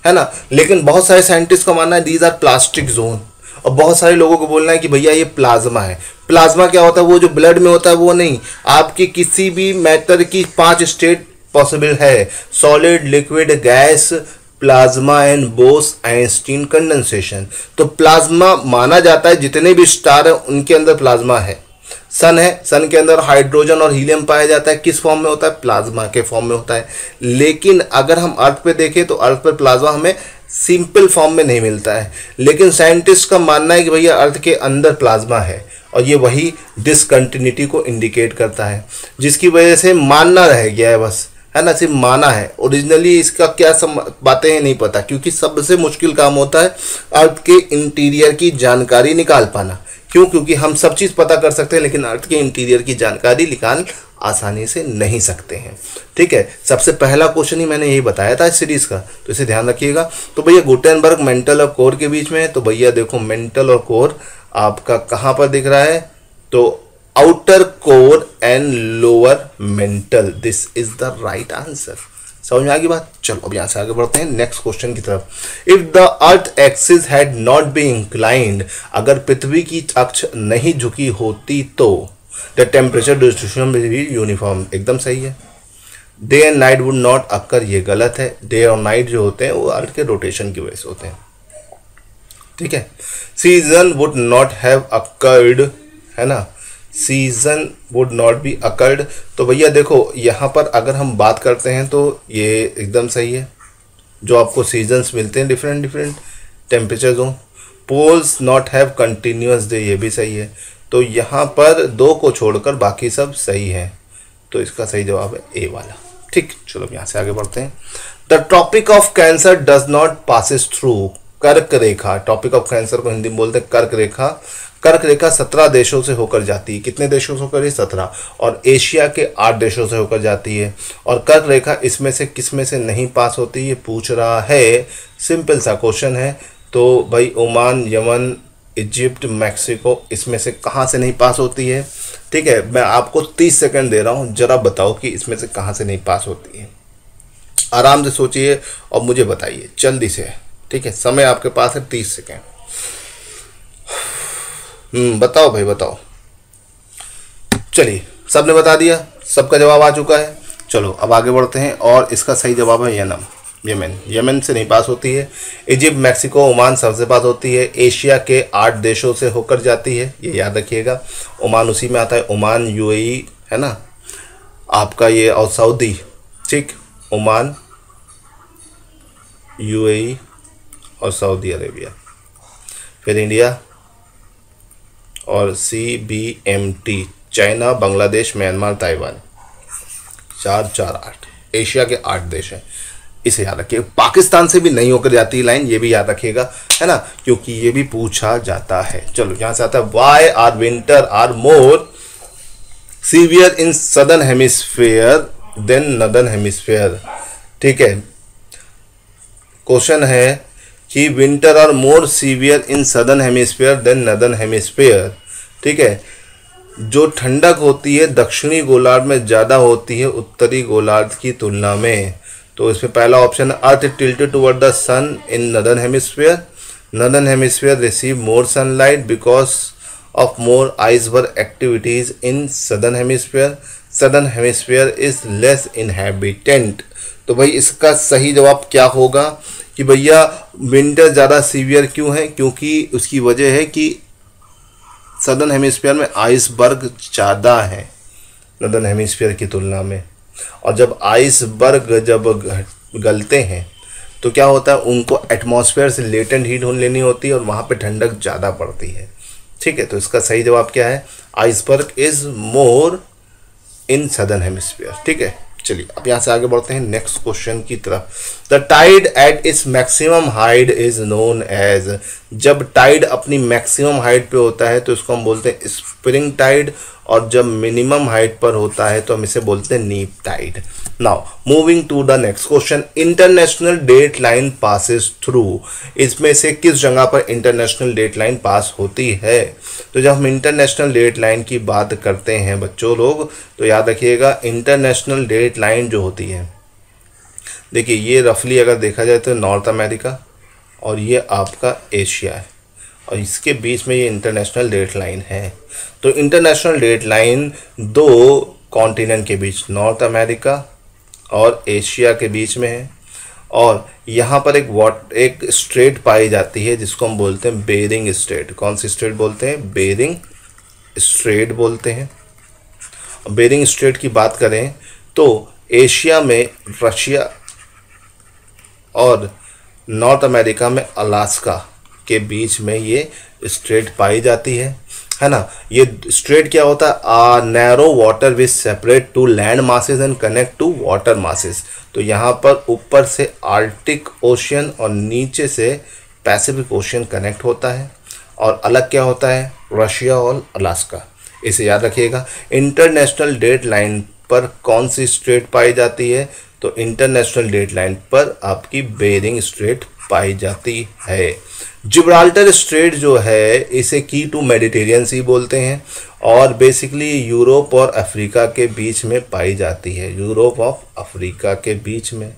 है ना। लेकिन बहुत सारे साइंटिस्ट का मानना है दीज आर प्लास्टिक जोन, और बहुत सारे लोगों को बोलना है कि भैया ये प्लाज्मा है। प्लाज्मा क्या होता है? वो जो ब्लड में होता है वो नहीं, आपकी किसी भी मैटर की 5 स्टेट पॉसिबल है, solid, liquid, gas, plasma and boss Einstein condensation. तो प्लाज्मा माना जाता है, जितने भी स्टार हैं उनके अंदर प्लाज्मा है। सन है, सन के अंदर हाइड्रोजन और हीलियम पाया जाता है, किस फॉर्म में होता है? प्लाज्मा के फॉर्म में होता है। लेकिन अगर हम अर्थ पे देखें तो अर्थ पर प्लाज्मा हमें सिंपल फॉर्म में नहीं मिलता है। लेकिन साइंटिस्ट का मानना है कि भैया अर्थ के अंदर प्लाज्मा है, और ये वही डिसकंटिन्यूटी को इंडिकेट करता है, जिसकी वजह से मानना रह गया है बस, है ना, सिर्फ माना है। ओरिजिनली इसका क्या बातें हैं नहीं पता, क्योंकि सबसे मुश्किल काम होता है अर्थ के इंटीरियर की जानकारी निकाल पाना। क्यों? क्योंकि हम सब चीज़ पता कर सकते हैं लेकिन अर्थ के इंटीरियर की जानकारी निकाल आसानी से नहीं सकते हैं। ठीक है, सबसे पहला क्वेश्चन ही मैंने यही बताया था इस सीरीज का, तो इसे ध्यान रखिएगा। तो भैया गुटेनबर्ग मेंटल और कोर के बीच में है, तो भैया देखो मेंटल और कोर आपका कहाँ पर दिख रहा है? तो outer core and lower mental, this is the right answer. समझ में आ गई बात? चलो अब यहाँ से आगे बढ़ते हैं नेक्स्ट क्वेश्चन की तरफ। If the earth axis had not been inclined, अगर पृथ्वी की अक्ष नहीं झुकी होती तो the temperature distribution will be uniform, एकदम सही है। Day and night would not occur, ये गलत है। डे और नाइट जो होते हैं वो अर्थ के रोटेशन की वजह से होते हैं। ठीक है, season would not have occurred, है ना, season would not be occurred. तो भैया देखो यहाँ पर अगर हम बात करते हैं तो ये एकदम सही है, जो आपको सीजन्स मिलते हैं different different temperature zone. Poles not have continuous day, ये भी सही है। तो यहाँ पर 2 को छोड़कर बाकी सब सही है, तो इसका सही जवाब है ए वाला। ठीक, चलो यहाँ से आगे बढ़ते हैं। The tropic of cancer does not passes through, कर्क रेखा, टॉपिक ऑफ कैंसर को हिंदी में बोलते हैं कर्क रेखा। कर्क रेखा 17 देशों से होकर जाती है। कितने देशों से होकर? 17। और एशिया के 8 देशों से होकर जाती है। और कर्क रेखा इसमें से किस में से नहीं पास होती, ये पूछ रहा है। सिंपल सा क्वेश्चन है। तो भाई ओमान, यमन, इजिप्ट, मैक्सिको, इसमें से कहाँ से नहीं पास होती है? ठीक है, मैं आपको 30 सेकंड दे रहा हूँ, जरा बताओ कि इसमें से कहाँ से नहीं पास होती है। आराम से सोचिए और मुझे बताइए जल्दी से। ठीक है, समय आपके पास है 30 सेकंड। बताओ भाई बताओ। चलिए, सबने बता दिया, सबका जवाब आ चुका है। चलो अब आगे बढ़ते हैं। और इसका सही जवाब है यमन। यमन से नहीं पास होती है। इजिप्ट, मैक्सिको, ओमान सबसे पास होती है। एशिया के 8 देशों से होकर जाती है, ये याद रखिएगा। ओमान उसी में आता है। ओमान, यूएई है ना आपका ये, और सऊदी। ठीक, ओमान, यूएई और सऊदी अरेबिया। फिर इंडिया और CBMT, China, Bangladesh, Myanmar, Taiwan. 4, 4, 8। Asia के 8 देश हैं, इसे याद रखिए। पाकिस्तान से भी नहीं होकर जाती लाइन, ये भी याद रखिएगा, है ना, क्योंकि ये भी पूछा जाता है। चलो यहां से आता है, why are winter are more severe in southern hemisphere than northern hemisphere. ठीक है, क्वेश्चन है कि winter are more severe in southern hemisphere than northern hemisphere. ठीक है, जो ठंडक होती है दक्षिणी गोलार्ध में ज़्यादा होती है उत्तरी गोलार्ध की तुलना में। तो इसमें पहला option, earth tilted toward the sun in northern hemisphere. Northern hemisphere receive more sunlight because of more iceberg activities in southern hemisphere. Southern hemisphere is less inhabitant. तो भाई इसका सही जवाब क्या होगा कि भैया विंटर ज़्यादा सीवियर क्यों है? क्योंकि उसकी वजह है कि सदर्न हेमिस्फीयर में आइसबर्ग ज़्यादा है नॉर्दर्न हेमिस्फीयर की तुलना में। और जब आइसबर्ग जब गलते हैं तो क्या होता है, उनको एटमॉस्फेयर से लेटेंट हीट लेनी होती है और वहाँ पे ठंडक ज़्यादा पड़ती है। ठीक है, तो इसका सही जवाब क्या है? Iceberg is more in southern hemisphere. ठीक है, चलिए अब यहाँ से आगे बढ़ते हैं नेक्स्ट क्वेश्चन की तरफ। The tide at its maximum height is known as. जब टाइड अपनी मैक्सिमम हाइट पे होता है तो इसको हम बोलते हैं स्प्रिंग टाइड, और जब मिनिमम हाइट पर होता है तो हम इसे बोलते हैं neap tide. Now moving to the next question, international date line passes through. इसमें से किस जगह पर इंटरनेशनल डेट लाइन पास होती है? तो जब हम इंटरनेशनल डेट लाइन की बात करते हैं बच्चों लोग, तो याद रखिएगा इंटरनेशनल डेट लाइन जो होती है, देखिए ये रफली अगर देखा जाए तो नॉर्थ अमेरिका और ये आपका एशिया है, और इसके बीच में ये इंटरनेशनल डेट लाइन है। तो इंटरनेशनल डेट लाइन दो कॉन्टिनेंट के बीच, नॉर्थ अमेरिका और एशिया के बीच में है। और यहाँ पर एक स्ट्रेट पाई जाती है जिसको हम बोलते हैं बेरिंग स्ट्रेट। कौन सी स्ट्रेट बोलते हैं? बेरिंग स्ट्रेट बोलते हैं। बेरिंग स्ट्रेट की बात करें तो एशिया में रशिया और नॉर्थ अमेरिका में अलास्का के बीच में ये स्ट्रेट पाई जाती है ना। ये स्ट्रेट क्या होता है? A narrow water which separate two land masses and connect two water masses. तो यहाँ पर ऊपर से आर्कटिक ओशियन और नीचे से पैसिफिक ओशियन कनेक्ट होता है, और अलग क्या होता है? रशिया और अलास्का। इसे याद रखिएगा। इंटरनेशनल डेट लाइन पर कौन सी स्ट्रेट पाई जाती है? तो इंटरनेशनल डेट लाइन पर आपकी बेरिंग स्ट्रेट पाई जाती है। जिब्राल्टर स्ट्रेट जो है इसे की टू मेडिटेरियन सी बोलते हैं, और बेसिकली यूरोप और अफ्रीका के बीच में पाई जाती है, यूरोप और अफ्रीका के बीच में।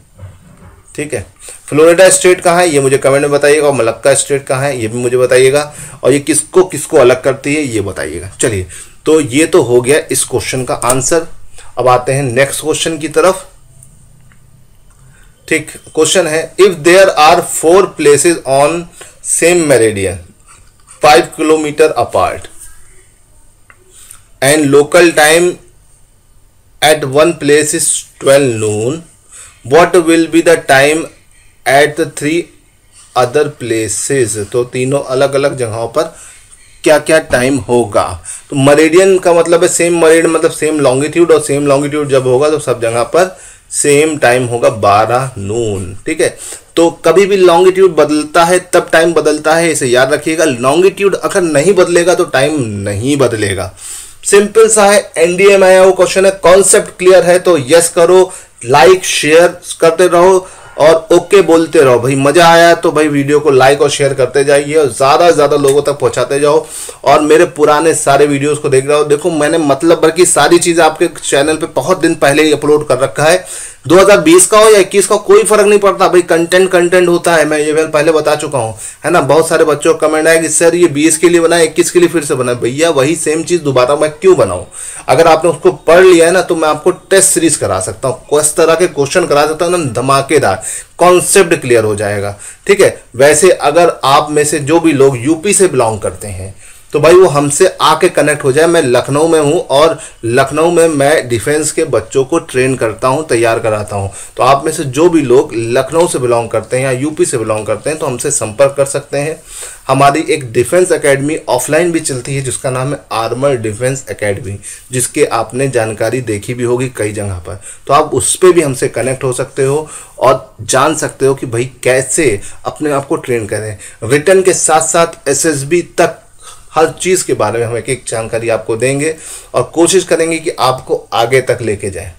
ठीक है, फ्लोरिडा स्टेट कहाँ है ये मुझे कमेंट में बताइएगा, और मलक्का स्टेट कहाँ है ये भी मुझे बताइएगा, और ये किसको किसको अलग करती है ये बताइएगा। चलिए, तो ये तो हो गया इस क्वेश्चन का आंसर। अब आते हैं नेक्स्ट क्वेश्चन की तरफ। ठीक, क्वेश्चन है, if there are 4 places on same meridian 5 kilometre apart and local time at one place is 12 noon, what will be the time at the 3 other places? तो तीनों अलग अलग जगहों पर क्या क्या टाइम होगा? तो मेरिडियन का मतलब है सेम मेरिडियन, मतलब सेम लॉन्गिट्यूड, और सेम लॉन्गिट्यूड जब होगा तो सब जगह पर सेम टाइम होगा 12 noon। ठीक है, तो कभी भी लॉन्गिट्यूड बदलता है तब टाइम बदलता है, इसे याद रखिएगा। लॉन्गिट्यूड अगर नहीं बदलेगा तो टाइम नहीं बदलेगा। सिंपल सा है, एनडीए में आया वो क्वेश्चन है। कॉन्सेप्ट क्लियर है तो यस करो, लाइक शेयर करते रहो और ओके बोलते रहो। भाई मजा आया तो भाई वीडियो को लाइक और शेयर करते जाइए और ज़्यादा से ज़्यादा लोगों तक पहुंचाते जाओ। और मेरे पुराने सारे वीडियोस को देख रहे हो, देखो मैंने मतलब भर की सारी चीज़ें आपके चैनल पे बहुत दिन पहले ही अपलोड कर रखा है। 2020 का हो या 21 का, कोई फर्क नहीं पड़ता भाई, कंटेंट होता है। मैं ये पहले बता चुका हूँ, है ना। बहुत सारे बच्चों का कमेंट आया कि सर ये 20 के लिए बनाए, 21 के लिए फिर से बनाए। भैया वही सेम चीज़ दोबारा मैं क्यों बनाऊँ? अगर आपने उसको पढ़ लिया है ना तो मैं आपको टेस्ट सीरीज करा सकता हूँ, इस तरह के क्वेश्चन करा सकता हूँ ना, धमाकेदार, कॉन्सेप्ट क्लियर हो जाएगा। ठीक है। वैसे अगर आप में से जो भी लोग यूपी से बिलोंग करते हैं तो भाई वो हमसे आके कनेक्ट हो जाए। मैं लखनऊ में हूँ और लखनऊ में मैं डिफेंस के बच्चों को ट्रेन करता हूँ, तैयार कराता हूँ। तो आप में से जो भी लोग लखनऊ से बिलोंग करते हैं या यूपी से बिलोंग करते हैं तो हमसे संपर्क कर सकते हैं। हमारी एक डिफेंस एकेडमी ऑफलाइन भी चलती है जिसका नाम है आर्मर डिफेंस एकेडमी, जिसके आपने जानकारी देखी भी होगी कई जगह पर। तो आप उस पर भी हमसे कनेक्ट हो सकते हो और जान सकते हो कि भाई कैसे अपने आप को ट्रेन करें। रिटर्न के साथ साथ एसएसबी तक हर चीज़ के बारे में हम एक एक जानकारी आपको देंगे और कोशिश करेंगे कि आपको आगे तक लेके जाएं।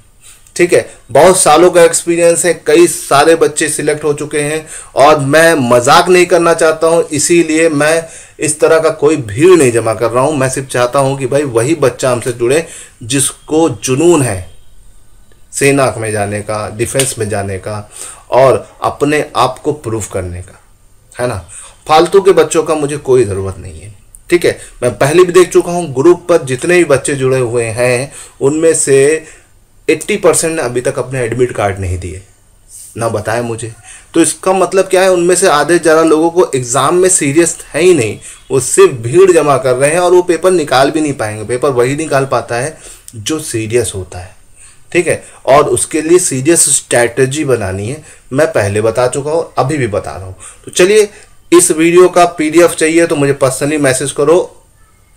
ठीक है। बहुत सालों का एक्सपीरियंस है, कई सारे बच्चे सिलेक्ट हो चुके हैं और मैं मजाक नहीं करना चाहता हूं, इसीलिए मैं इस तरह का कोई भीड़ नहीं जमा कर रहा हूं। मैं सिर्फ चाहता हूं कि भाई वही बच्चा हमसे जुड़े जिसको जुनून है सेना में जाने का, डिफेंस में जाने का और अपने आप को प्रूव करने का, है ना। फालतू के बच्चों का मुझे कोई ज़रूरत नहीं है। ठीक है। मैं पहले भी देख चुका हूं, ग्रुप पर जितने भी बच्चे जुड़े हुए हैं उनमें से 80% ने अभी तक अपने एडमिट कार्ड नहीं दिए, ना बताया मुझे। तो इसका मतलब क्या है, उनमें से आधे ज़्यादा लोगों को एग्ज़ाम में सीरियस है ही नहीं, वो सिर्फ भीड़ जमा कर रहे हैं और वो पेपर निकाल भी नहीं पाएंगे। पेपर वही निकाल पाता है जो सीरियस होता है। ठीक है। और उसके लिए सीरियस स्ट्रैटेजी बनानी है, मैं पहले बता चुका हूँ, अभी भी बता रहा हूँ। तो चलिए, इस वीडियो का पीडीएफ चाहिए तो मुझे पर्सनली मैसेज करो।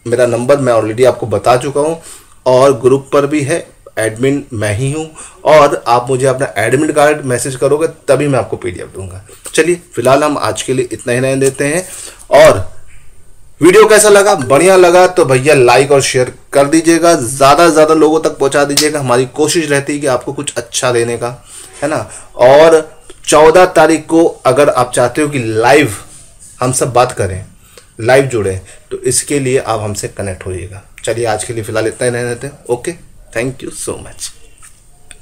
मेरा नंबर मैं ऑलरेडी आपको बता चुका हूँ और ग्रुप पर भी है, एडमिन मैं ही हूँ। और आप मुझे अपना एडमिट कार्ड मैसेज करोगे तभी मैं आपको पीडीएफ दूंगा। चलिए फिलहाल हम आज के लिए इतना ही रहने देते हैं। और वीडियो कैसा लगा? बढ़िया लगा तो भैया लाइक और शेयर कर दीजिएगा, ज़्यादा से ज़्यादा लोगों तक पहुँचा दीजिएगा। हमारी कोशिश रहती है कि आपको कुछ अच्छा देने का, है ना। और 14 तारीख को अगर आप चाहते हो कि लाइव हम सब बात करें, लाइव जुड़े, तो इसके लिए आप हमसे कनेक्ट होइएगा। चलिए आज के लिए फिलहाल इतना ही रहने देते हैं। Okay, thank you so much.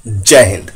जय हिंद।